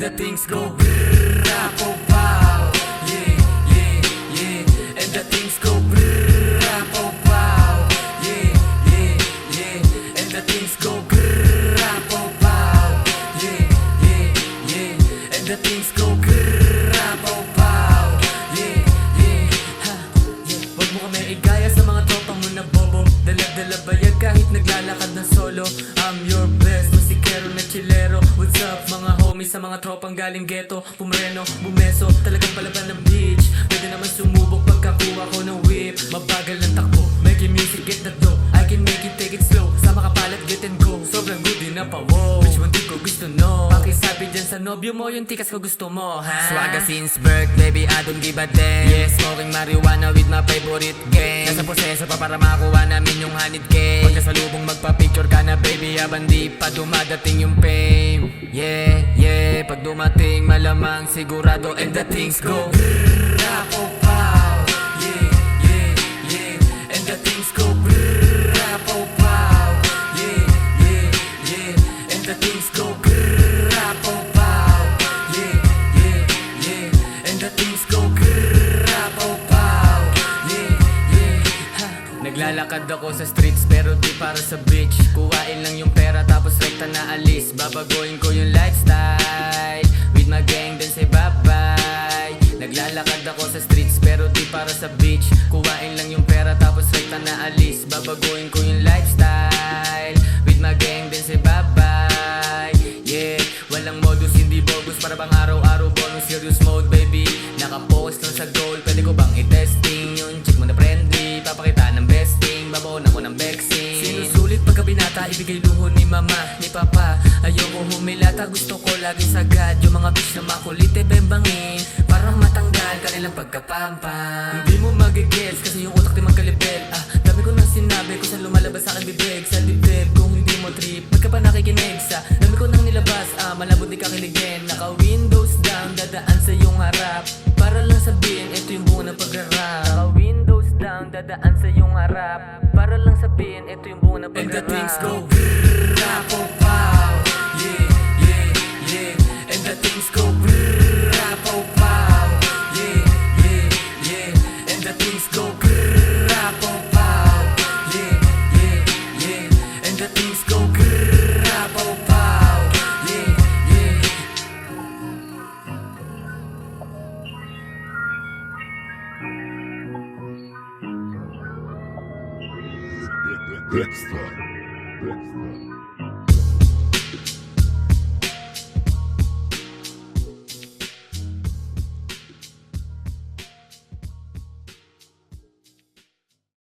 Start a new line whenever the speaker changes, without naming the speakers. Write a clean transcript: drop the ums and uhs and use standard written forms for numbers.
the things go brrrra pow pow. Yeah, yeah, yeah. And the things go brrrra pow pow. Yeah, yeah, yeah. And the things go brrrra pow pow. Yeah, yeah, yeah. And the things go brrrra pow pow. Yeah, yeah, ha, yeah. Wag mo kami igaya sa mga tropa mo na bobo. Dala-dala bayad kahit naglalakad na solo. I'm your best, musikero na chilero. What's up mga homies sa mga tropang galing ghetto. Pumreno, bumeso, talagang palaban ng beach. Pwede naman sumubok pagkakuha ko ng whip. Mabagal ng takbo, making music get the dough. I can make it, take it slow. Sama kapalat, get and go. Sobrang good din na pa, wow. Which one di ko gusto, no? Pakisabi dyan sa nobyo mo, yung tikas ko gusto mo, ha?
Swagga since birth, baby, I don't give a damn. Yeah, smoking marijuana with my favorite gang. Nasa proseso pa para makuha namin yung 100K. Pag nasalubong magpa-picture ka na, baby, habang di pa dumadating yung fame. Yeah, yeah, pag dumating malamang sigurado. And the things go
brrrra pow pow. Yeah, yeah, yeah. And the things go brrrra pow pow. Yeah, yeah, yeah. And the things go brrrra pow pow. Yeah, yeah, yeah. And the things go brrrra pow pow. Yeah, yeah, ha.
Naglalakad ako sa streets pero di para sa beach. Kuhain lang yung pera tapos rekta na alis. Babaguhin ko yung lifestyle with my gang then say bye bye. Naglalakad ako sa streets pero di para sa beach. Kuhain lang yung pera tapos rekta na alis. Babaguhin ko yung lifestyle with my gang then say bye bye. Yeah, walang modus hindi bogus. Para bang araw-araw bonus serious mode baby. Nakapokus lang sa goal. Pwede ko bang i-testing yun? Check mo na friendly. Papakita ng besting. Babaon ako ng vexing.
Sinusulit pagka binata, ibigay luho ni mama, ni papa. Ayoko humilata, gusto ko lagi sagad. Yung mga bitch na makulit e bembangin, parang matanggal kanilang pagkapampang. Hindi mo magigets kasi yung utak di magkalibel. Dami ko nang sinabi kung saan lumalabas sa akin bibig. Sa dibdib kung hindi mo trip, pagka pa nakikinig sa dami ko nang nilabas. Malabo di kakiligin, naka windows down, dadaan sa iyong harap. Para lang sabihin, ito yung bunga ng pagrarap. Naka windows down, dadaan sa iyong harap. Para lang sabihin, ito yung bunga ng pagrarap. And the things go brrrra pow pow. Yeah, yeah, yeah. And the things go brrrra pow pow. Yeah, yeah, yeah. And the things go brrrra pow pow. Yeah, yeah, yeah. And the things go brrrra pow pow. Yeah, yeah.
Dexter.